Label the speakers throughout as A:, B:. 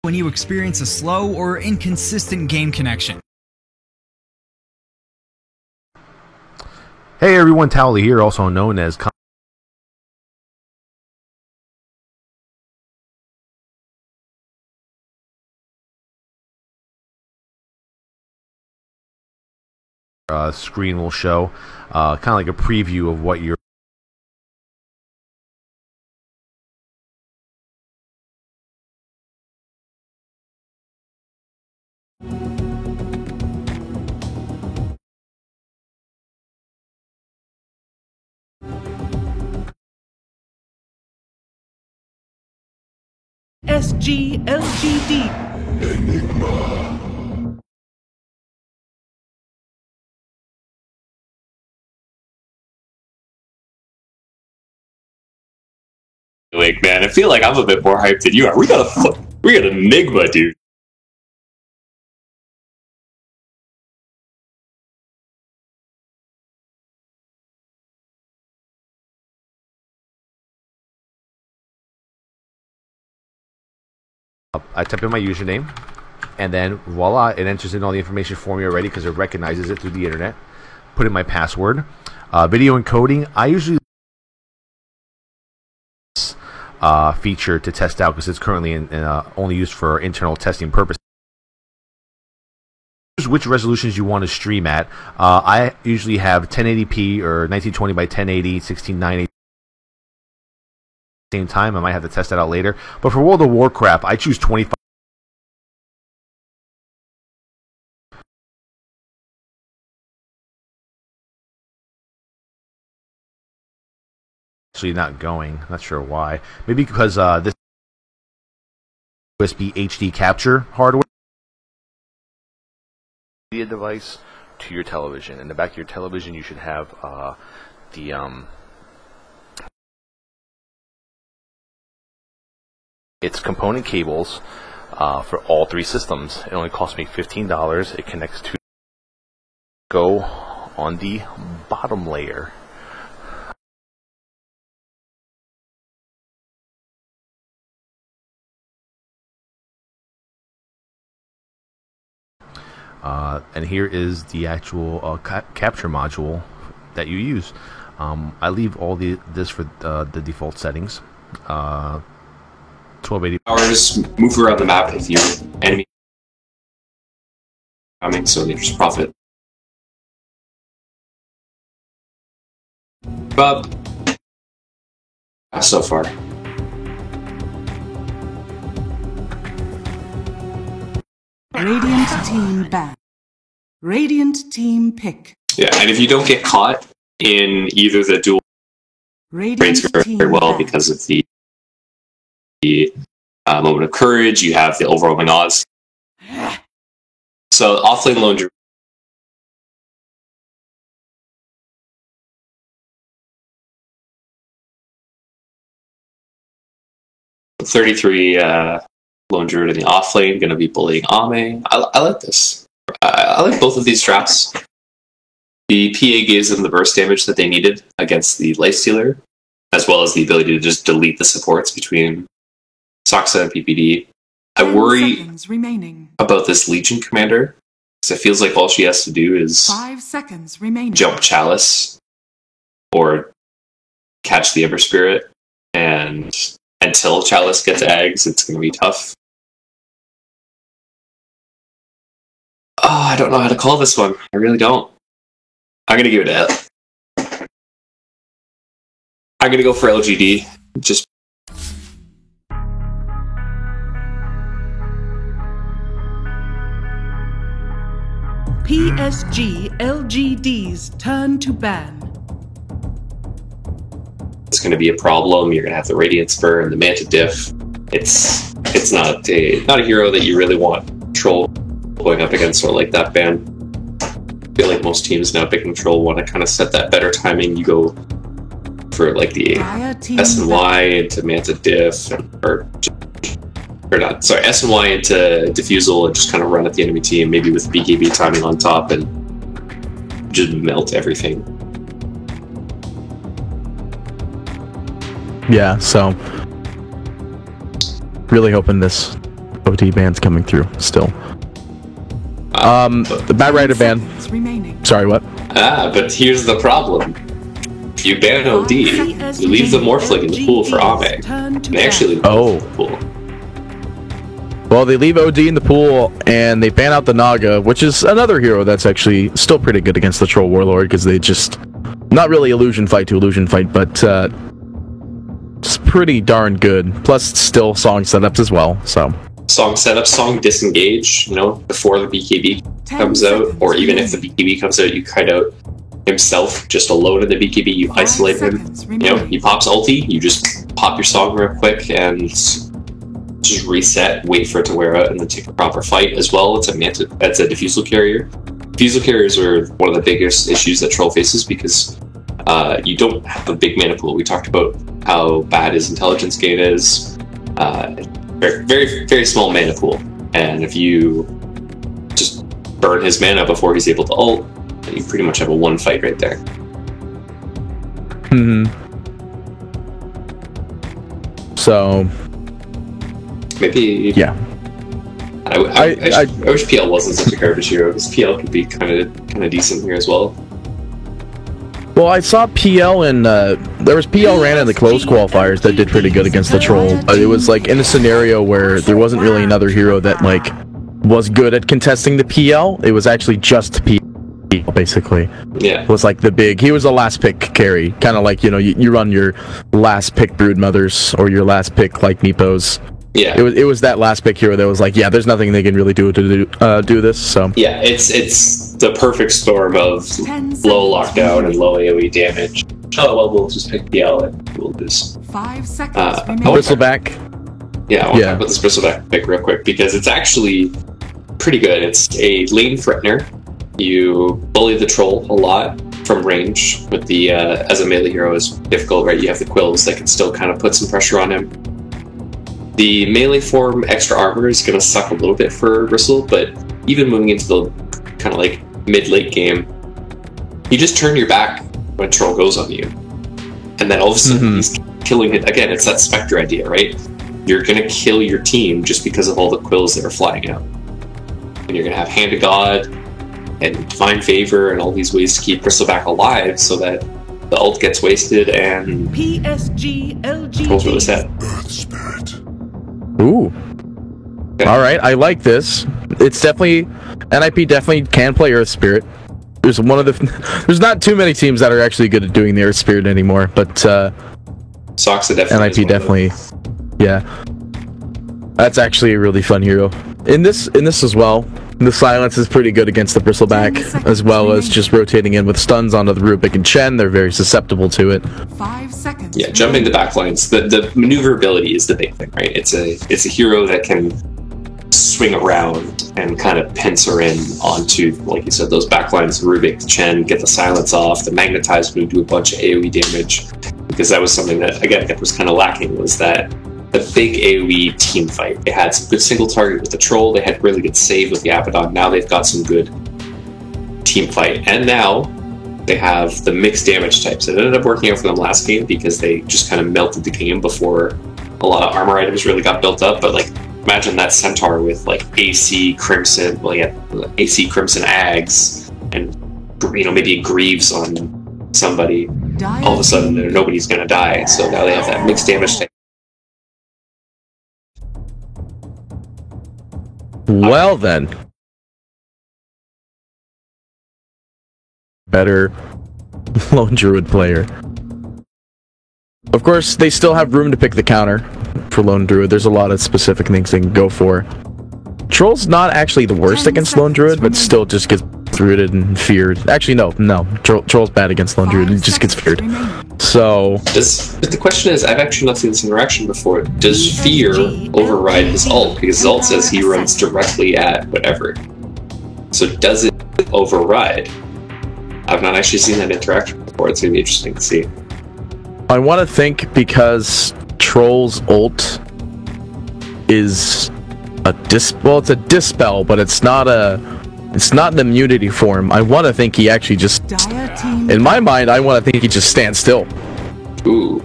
A: when you experience a slow or inconsistent game connection.
B: Hey everyone, Towley here, also known as screen will show kind of like a preview of what you're
C: SGLGD
D: Enigma.
E: Like, man, I feel like I'm a bit more hyped than you are. We got Enigma, dude.
B: I type in my username, and then voila, it enters in all the information for me already because it recognizes it through the internet. Put in my password. Video encoding, I usually feature to test out because it's currently only used for internal testing purposes. Which resolutions you want to stream at. I usually have 1080p or 1920 by 1080, 1690. Same time. I might have to test that out later. But for World of Warcraft, I choose 25. Actually, not going. Not sure why. Maybe because this USB HD capture hardware. Media device to your television. In the back of your television, you should have It's component cables for all three systems. It only cost me $15. It connects to go on the bottom layer. And here is the actual capture module that you use. I leave all this for the default settings. 1280
E: hours, move around the map if your enemy coming, so they just profit. But so far.
C: Radiant team ban. Radiant team pick.
E: Yeah, and if you don't get caught in either the duel rates very well because of the moment of courage, you have the overwhelming odds. So offlane lone druid. $33 lone druid in the offlane, going to be bullying Ame. I like this. I like both of these drafts. The PA gives them the burst damage that they needed against the Lifestealer, as well as the ability to just delete the supports between Saksa and PPD. I worry about this Legion Commander, because it feels like all she has to do is
C: 5 seconds remaining.
E: Jump Chalice or catch the Ember Spirit, and until Chalice gets eggs, it's going to be tough. Oh, I don't know how to call this one. I really don't. I'm going to give it a... I'm going to go for LGD. Just...
C: PSG LGD's turn to ban.
E: It's going to be a problem. You're going to have the Radiant Spur and the Manta Diff. It's not a hero that you really want Troll going up against, or like that ban. I feel like most teams now picking Troll want to kind of set that better timing. You go for like the S and Y into Manta Diff, or not, sorry, S and Y into Diffusal and just kind of run at the enemy team, maybe with BKB timing on top, and just melt everything.
F: Yeah, so really hoping this OD bans coming through still. The Bat Rider ban.
C: Remaining.
F: Sorry, what?
E: But here's the problem. If you ban OD, you leave the Morphling in the pool for Ame. And they actually leave
F: Oh.
E: the pool.
F: Well, they leave OD in the pool, and they ban out the Naga, which is another hero that's actually still pretty good against the Troll Warlord, because they just... Not really illusion fight to illusion fight, but it's pretty darn good. Plus, it's still song setups as well, so...
E: Song setup, song disengage, before the BKB comes out, or even if the BKB comes out, you kite out himself just alone in the BKB, you isolate him. He pops ulti, you just pop your song real quick and just reset, wait for it to wear out, and then take a proper fight as well. It's a diffusal carrier. Diffusal carriers are one of the biggest issues that Troll faces because you don't have a big mana pool. We talked about how bad his intelligence gain is. Very, very, very small mana pool. And if you just burn his mana before he's able to ult, then you pretty much have a one fight right there.
F: So...
E: Maybe...
F: Yeah.
E: I wish PL wasn't such a garbage hero, because PL could be kind of decent here as well.
F: Well, I saw PL in, there was PL ran in the closed qualifiers that did pretty good against the Troll, but it was like in a scenario where there wasn't really another hero that like was good at contesting the PL. It was actually just PL, basically.
E: Yeah.
F: It was like he was a last pick carry, kind of like, you run your last pick Broodmothers or your last pick like Meepos.
E: Yeah.
F: It was that last pick hero that was like, yeah, there's nothing they can really do to do this, so.
E: Yeah, it's the perfect storm of low lockdown and low AoE damage. Oh, well, we'll just pick PL and we'll just...
C: 5 seconds remaining.
F: Bristleback.
E: Yeah, I want to talk about this Bristleback pick real quick, because it's actually pretty good. It's a lane threatener. You bully the Troll a lot from range, with the, as a melee hero is difficult, right? You have the Quills that can still kind of put some pressure on him. The melee form extra armor is going to suck a little bit for Bristle, but even moving into the kind of like mid-late game, you just turn your back when Troll goes on you. And then all of a sudden he's killing it. Again, it's that Spectre idea, right? You're going to kill your team just because of all the Quills that are flying out. And you're going to have Hand of God and Divine Favor and all these ways to keep Bristleback alive so that the ult gets wasted and Troll's really sad.
D: Earth Spirit.
F: Ooh.
E: Okay.
F: All right, I like this. It's definitely... NIP definitely can play Earth Spirit. There's not too many teams that are actually good at doing the Earth Spirit anymore, but
E: Soxa definitely
F: NIP definitely... Yeah. That's actually a really fun hero. In this as well, the Silence is pretty good against the Bristleback, as well as just rotating in with stuns onto the Rubik and Chen. They're very susceptible to it.
C: 5 seconds.
E: Yeah, jumping the backlines. The maneuverability is the big thing, right? It's a hero that can swing around and kind of pincer in onto, like you said, those backlines, Rubik, Chen, get the Silence off. The Magnetize would do a bunch of AoE damage, because that was something that, again, that was kind of lacking, was that a big AoE team fight. They had some good single target with the Troll. They had really good save with the Abaddon. Now they've got some good team fight. And now they have the mixed damage types. It ended up working out for them last game because they just kind of melted the game before a lot of armor items really got built up. But like, imagine that Centaur with like AC Crimson, AC Crimson Ags, and maybe a Greaves on somebody. All of a sudden, nobody's gonna die. So now they have that mixed damage type.
F: Well then. Better Lone Druid player. Of course, they still have room to pick the counter for Lone Druid. There's a lot of specific things they can go for. Troll's not actually the worst against Lone Druid, but still just gets rooted and feared. Actually, no. Troll's bad against Lone Druid. It just gets feared. So...
E: But the question is, I've actually not seen this interaction before. Does fear override his ult? Because his ult says he runs directly at whatever. So does it override? I've not actually seen that interaction before. It's going to be interesting to see.
F: I want to think because Troll's ult is it's a dispel, but it's not an immunity form. I want to think he actually just, in my mind, I want to think he just stands still.
E: Ooh.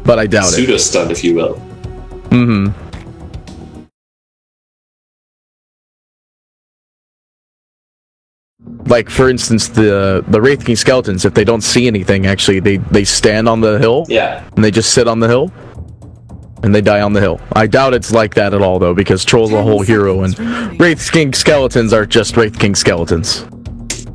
F: But I doubt it.
E: Pseudo stun, if you will.
F: Mm-hmm. Like, for instance, the Wraith King Skeletons, if they don't see anything, actually, they stand on the hill,
E: Yeah.
F: and they just sit on the hill, and they die on the hill. I doubt it's like that at all, though, because Troll's a whole hero, and Wraith King Skeletons are just Wraith King Skeletons.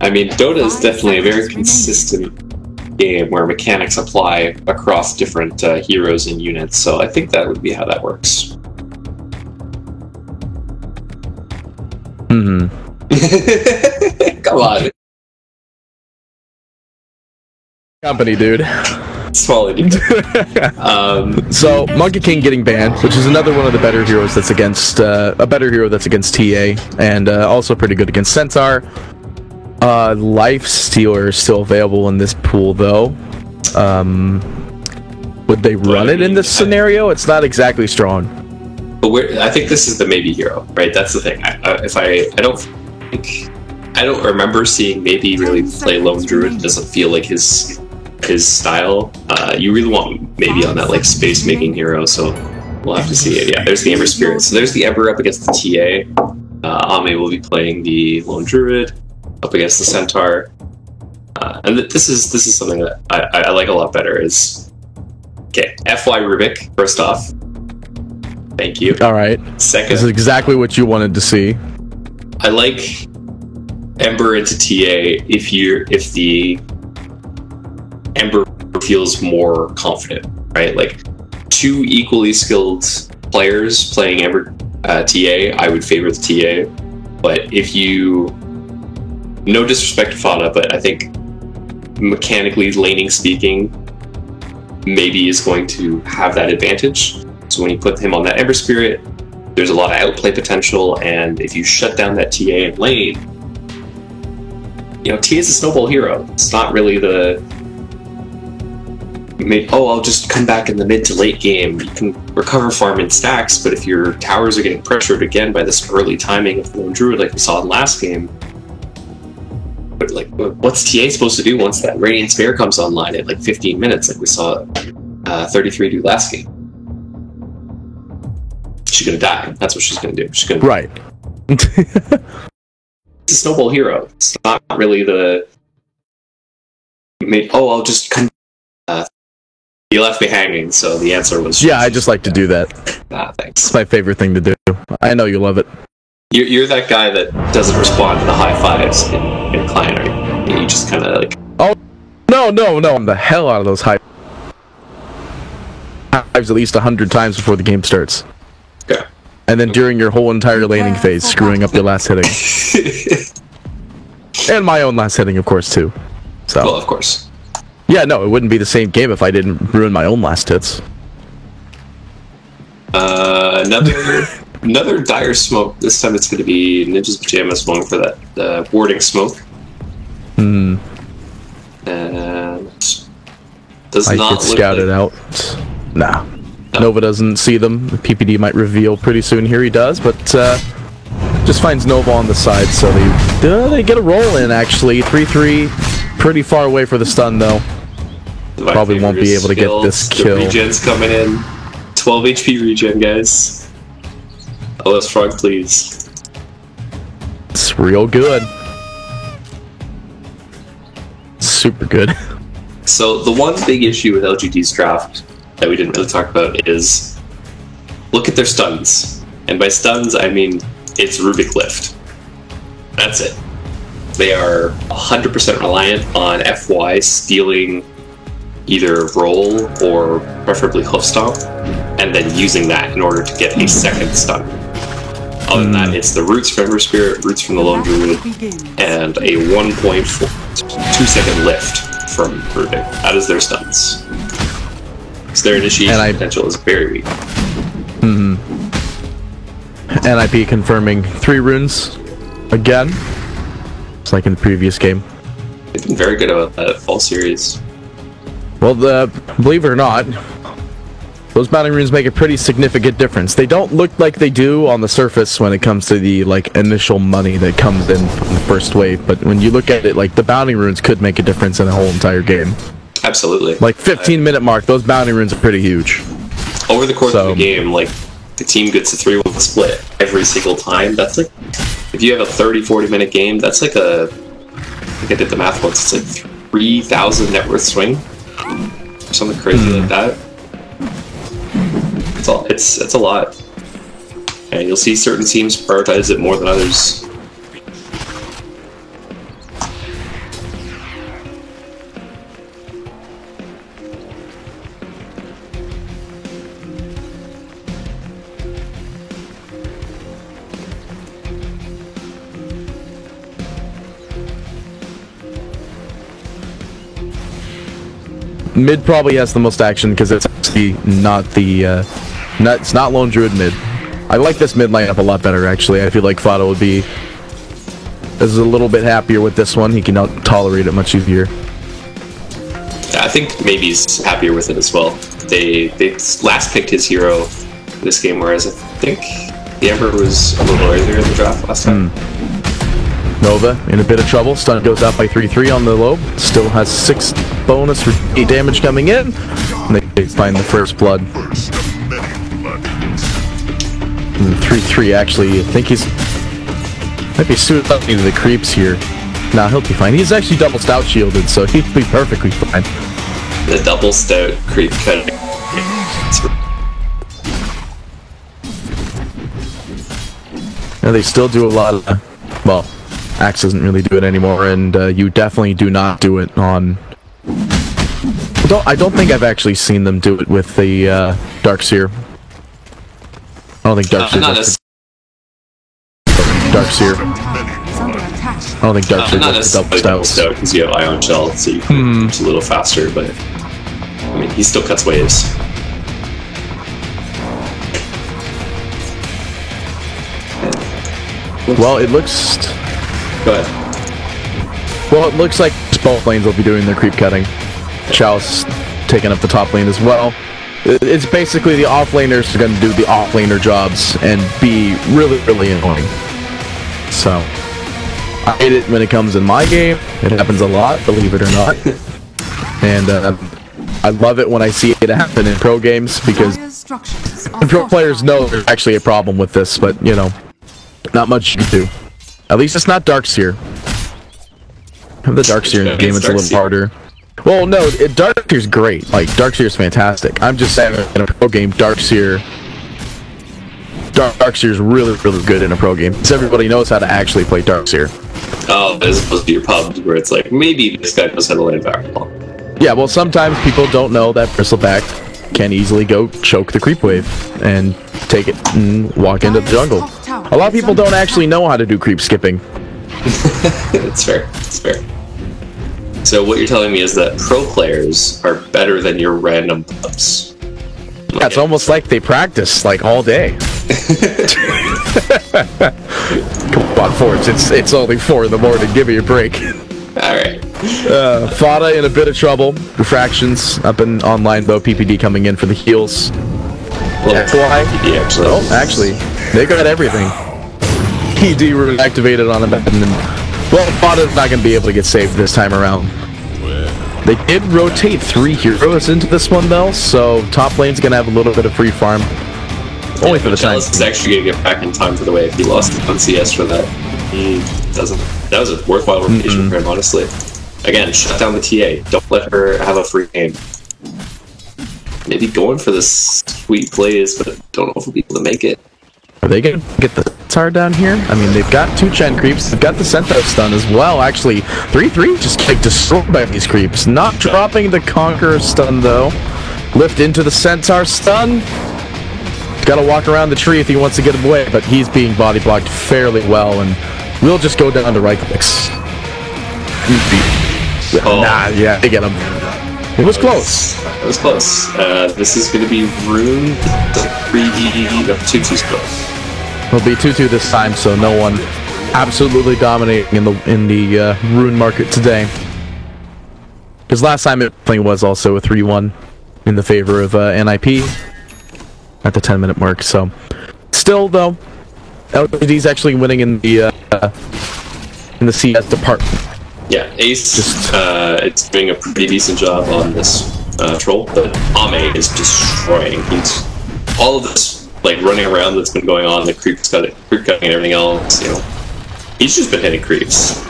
E: I mean, Dota is definitely a very consistent game where mechanics apply across different heroes and units, so I think that would be how that works.
F: Mm-hmm.
E: Come on.
F: Company, dude.
E: Small dude.
F: So, Monkey King getting banned, which is another one of the better heroes that's against, a better hero that's against TA, and also pretty good against Centaur. Life Stealer is still available in this pool, though. Would they run it in this scenario? It's not exactly strong.
E: But I think this is the maybe hero, right? That's the thing. I don't remember seeing maybe really play Lone Druid. It doesn't feel like his style. You really want maybe on that like space making hero, so we'll have to see it. Yeah, there's the Ember Spirit. So there's the Ember up against the TA. Ame will be playing the Lone Druid up against the Centaur. And this is something that I like a lot better. Is okay. FY Rubik, first off. Thank you.
F: All right.
E: Second,
F: this is exactly what you wanted to see.
E: I like Ember into TA if the Ember feels more confident, right? Like two equally skilled players playing Ember TA, I would favor the TA. But if you, no disrespect to Fana, but I think mechanically laning speaking, maybe is going to have that advantage. So when you put him on that Ember Spirit, there's a lot of outplay potential, and if you shut down that TA in lane, you know, TA is a snowball hero. It's not really I'll just come back in the mid to late game. You can recover farm in stacks, but if your towers are getting pressured again by this early timing of Lone Druid like we saw in last game, but like, what's TA supposed to do once that Radiant Spare comes online at like 15 minutes like we saw 33 do last game? She's gonna die. That's what she's gonna do. She's gonna
F: Right.
E: It's a snowball hero. It's not really I'll just come. You left me hanging, so the answer was.
F: Yeah, I just like to do that.
E: Thanks.
F: It's my favorite thing to do. I know you love it.
E: You're that guy that doesn't respond to the high fives in client, right? You just kind of like.
F: Oh, no! I'm the hell out of those high fives at least 100 times before the game starts.
E: Okay.
F: And then during your whole entire laning phase, screwing up your last hitting. And my own last hitting, of course, too. So.
E: Well, of course.
F: Yeah, no, it wouldn't be the same game if I didn't ruin my own last hits.
E: Another dire smoke. This time it's going to be Ninja's Pajamas going for that warding smoke.
F: Hmm.
E: And does
F: I
E: not
F: get
E: look
F: scouted
E: like...
F: out. Nah. No. Nova doesn't see them. The PPD might reveal pretty soon. Here he does, but just finds Nova on the side, so they get a roll in, actually. 3-3, pretty far away for the stun, though. Probably won't be able to get this kill.
E: The regen's coming in. 12 HP regen, guys. LS Frog, please.
F: It's real good. Super good.
E: So the one big issue with LGD's draft that we didn't really talk about is look at their stuns. And by stuns, I mean it's Rubik Lift. That's it. They are 100% reliant on FY stealing either roll or preferably hoof stomp, and then using that in order to get a second stun. Other than that, it's the roots from Ember Spirit, roots from the Lone Druid, and a 1.2 second lift from Rubik. That is their stuns. So their initiation potential is very weak.
F: NIP confirming 3 runes again. It's like in the previous game.
E: They've been very good about that fall series.
F: Well, believe it or not, those bounding runes make a pretty significant difference. They don't look like they do on the surface when it comes to the initial money that comes in from the first wave, but when you look at it, the bounding runes could make a difference in the whole entire game.
E: Absolutely.
F: 15-minute mark, those bounding runes are pretty huge.
E: Over the course of the game, the team gets a 3-1 split every single time. That's if you have a 30-40 minute game, that's like a think I did the math once. It's like 3,000 net worth swing, or something crazy like that. It's a lot, and you'll see certain teams prioritize it more than others.
F: Mid probably has the most action because it's actually not the it's not Lone Druid mid. I like this mid lineup a lot better actually. I feel like Fado would be is a little bit happier with this one. He can tolerate it much easier.
E: I think maybe he's happier with it as well. They last picked his hero this game, whereas I think the Emperor was a little earlier in the draft last time.
F: Nova in a bit of trouble. Stun goes out by 3-3 on the lobe. Still has 6 bonus for 8 damage coming in. And they find the first blood. 3-3 actually. I think he's might be suited up into the creeps here. Nah, he'll be fine. He's actually double stout shielded, so he'd be perfectly fine.
E: The double stout creep cutting.
F: And they still do a lot of well, Axe doesn't really do it anymore, and you definitely do not do it on... I don't think I've actually seen them do it with the Darkseer. I don't think Darkseer does Darkseer. I don't think Darkseer does the double stout
E: because you have Ion Shell, so you can it's a little faster, but I mean, he still cuts waves.
F: Well, it looks...
E: Go ahead.
F: Well, it looks like both lanes will be doing their creep cutting. Chao's taking up the top lane as well. It's basically the offlaners are going to do the offlaner jobs and be really, really annoying. So, I hate it when it comes in my game. It happens a lot, believe it or not. And I love it when I see it happen in pro games because pro players know there's actually a problem with this, but, you know, not much you can do. At least it's not Darkseer. The Darkseer in the game, it's a little harder. Well, no, Darkseer's great. Like, Darkseer's fantastic. I'm just saying, in a pro game, Darkseer's really, really good in a pro game. Because everybody knows how to actually play Darkseer.
E: Oh, as opposed to your pubs, where it's like, maybe this guy knows how to land basketball.
F: Yeah, well, sometimes people don't know that Bristleback can easily go choke the creep wave and take it and walk into the jungle. A lot of people don't actually know how to do creep skipping.
E: It's fair. It's fair. So what you're telling me is that pro players are better than your random pubs.
F: Yeah, it's almost like they practice like all day. Come on, Forbes. It's only 4 in the morning. Give me a break.
E: Alright.
F: Fada in a bit of trouble. Refractions up and online though. PPD coming in for the heals. That's why.
E: PPD actually.
F: Oh, actually, they got everything. PD reactivated on him, and well, Fada's not going to be able to get saved this time around. They did rotate 3 heroes into this one though, so top lane's going to have a little bit of free farm. Only for the time.
E: Chalice is actually going to get back in time for the wave. He lost 1 CS for that. He doesn't. That was a worthwhile rotation for him, honestly. Again, shut down the TA. Don't let her have a free game. Maybe going for the sweet plays, but don't know if we'll be able to make it.
F: Are they going to get the Centaur down here? I mean, they've got 2 Chen creeps. They've got the Centaur stun as well. Actually, 3-3 just get destroyed by these creeps. Not dropping the Conqueror stun, though. Lift into the Centaur stun. Got to walk around the tree if he wants to get away, but he's being body blocked fairly well, and we'll just go down to right clicks.
E: Oh.
F: Nah, yeah, they get him. It was close.
E: It was close. This is going to be Rune 2-2 split.
F: It'll be 2-2 this time, so no one absolutely dominating in the Rune market today. Because last time it was also a 3-1 in the favor of NIP at the 10-minute mark. So still, though, LGD's actually winning in the CS department.
E: Yeah, Ace it's doing a pretty decent job on this troll, but Ame is destroying. He's all of this like running around that's been going on, the creep cutting and everything else, you know. He's just been hitting creeps.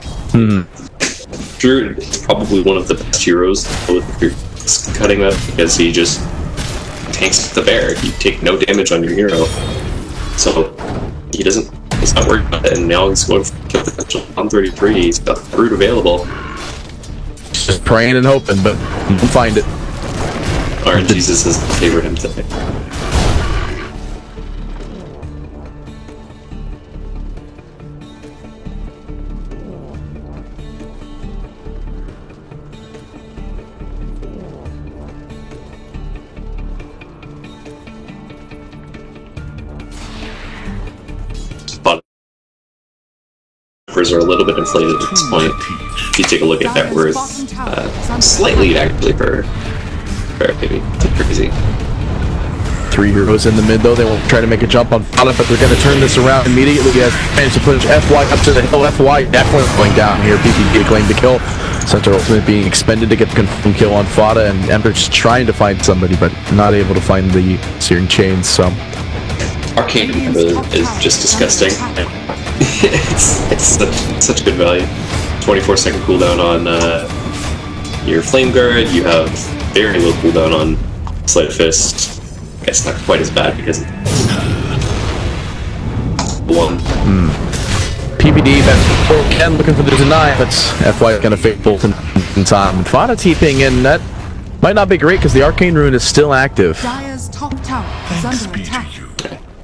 E: Druid is probably one of the best heroes with your cutting up because he just tanks the bear. You take no damage on your hero, so he's not worried about it. And now he's going for kill potential on 33. He's got the Brute available.
F: Just praying and hoping, but you can find it.
E: RNGesus has favored him today. Are a little bit inflated at this point. If you take a look at net worth, slightly actually for maybe crazy.
F: 3 heroes in the mid though. They won't try to make a jump on Fada, but they're going to turn this around immediately. As managed to push FY up to the hill. FY definitely going down here. PPD claim to kill. Center Ultimate being expended to get the confirmed kill on Fada, and Ember just trying to find somebody, but not able to find the Searing Chains. So
E: Arcane is just disgusting. it's such good value. 24-second cooldown on your Flame Guard. You have very low cooldown on Sleight of Fist. It's not quite as bad because one.
F: PPD that's again looking for the deny, but FY is going to fake bolt in time. Fada TPing in, that might not be great because the Arcane Rune is still active.
C: Dire's top tower is under attack.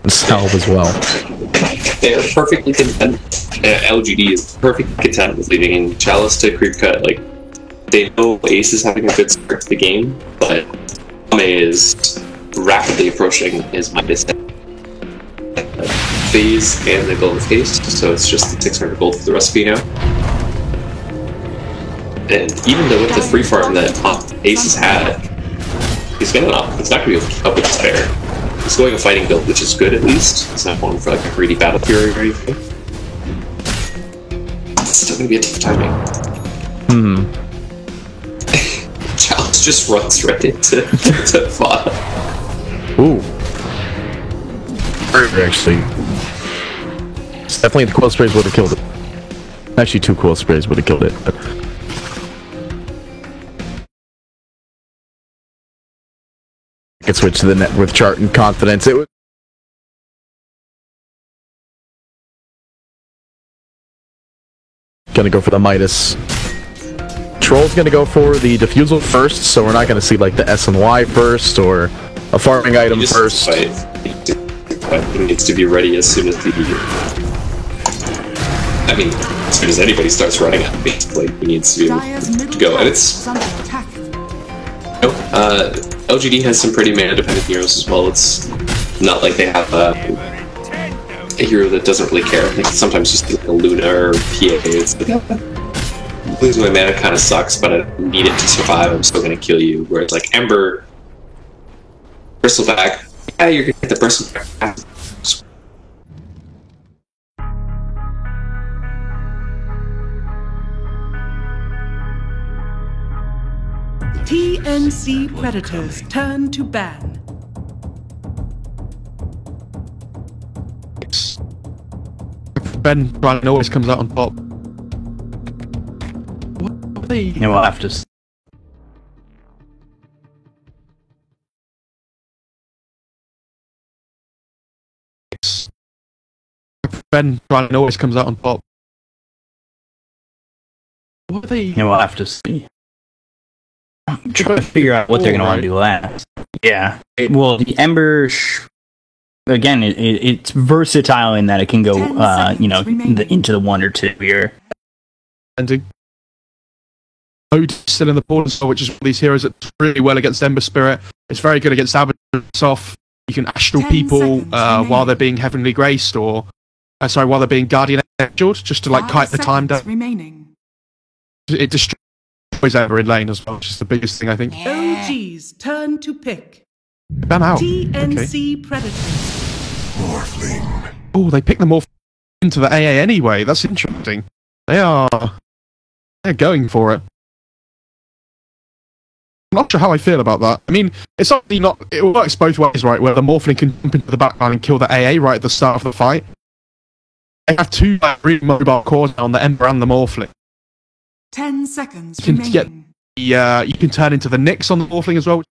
F: Salve as well.
E: They are perfectly content. LGD is perfectly content with leaving in Chalice to creep cut. Like, they know Ace is having a good start to the game, but Ame is rapidly approaching his Midas phase and the gold haste, so it's just 600 gold for the recipe now. And even though with the free farm that Ace has had, he's not going to be able to keep up with his bear. He's going a fighting build, which is good at least. He's not going for like a greedy battle fury or anything. It's still going to be a tough timing. Chalice just runs right into Fada.
F: Ooh. Actually, it's definitely the Quill Sprays would have killed it. Actually, 2 Quill Sprays would have killed it, but I could switch to the net with chart and confidence. It was gonna go for the Midas. Troll's gonna go for the Diffusal first, so we're not gonna see like the S and Y first or a farming item first.
E: He needs to be ready as soon as the as soon as anybody starts running it, basically, he needs to be able to go. And it's LGD has some pretty mana-dependent heroes as well. It's not like they have a hero that doesn't really care. I think sometimes just like a Luna or PA, it's like, losing my mana kind of sucks, but I need it to survive. I'm still going to kill you. Whereas like Ember, Bristleback, yeah, you're going to get the Bristleback.
C: TNC Predators turn to ban.
G: Ben Brian always comes out on top. What are they?
H: Yeah, we'll have to see.
G: Ben Brian always comes out on top. What are they?
H: Yeah, we'll have to see. I'm trying to figure out what they're going to want to do last. Yeah. Well, the Ember, again, it's versatile in that it can go, into the 1 or 2 here.
G: Ending. Ode still in the pool, which is one of these heroes that really well against Ember Spirit. It's very good against Abaddon. You can astral people while they're being heavenly graced, or while they're being guardian angeled, just to like kite the time down.
C: Remaining.
G: It destroys Ember in lane as well, which is the biggest thing I think.
C: OG's turn to pick.
G: Ban out.
C: TNC
G: Okay.
C: Predators.
D: Morphling.
G: Oh, they pick them all into the AA anyway. That's interesting. They're going for it. I'm not sure how I feel about that. I mean, it's obviously not. It works both ways, right? Where the Morphling can jump into the backline and kill the AA right at the start of the fight. They have 2 really mobile cores on the Ember and the Morphling.
C: 10 seconds
G: You can get
C: remaining.
G: you can turn into the Nyx on the Morphling as well, which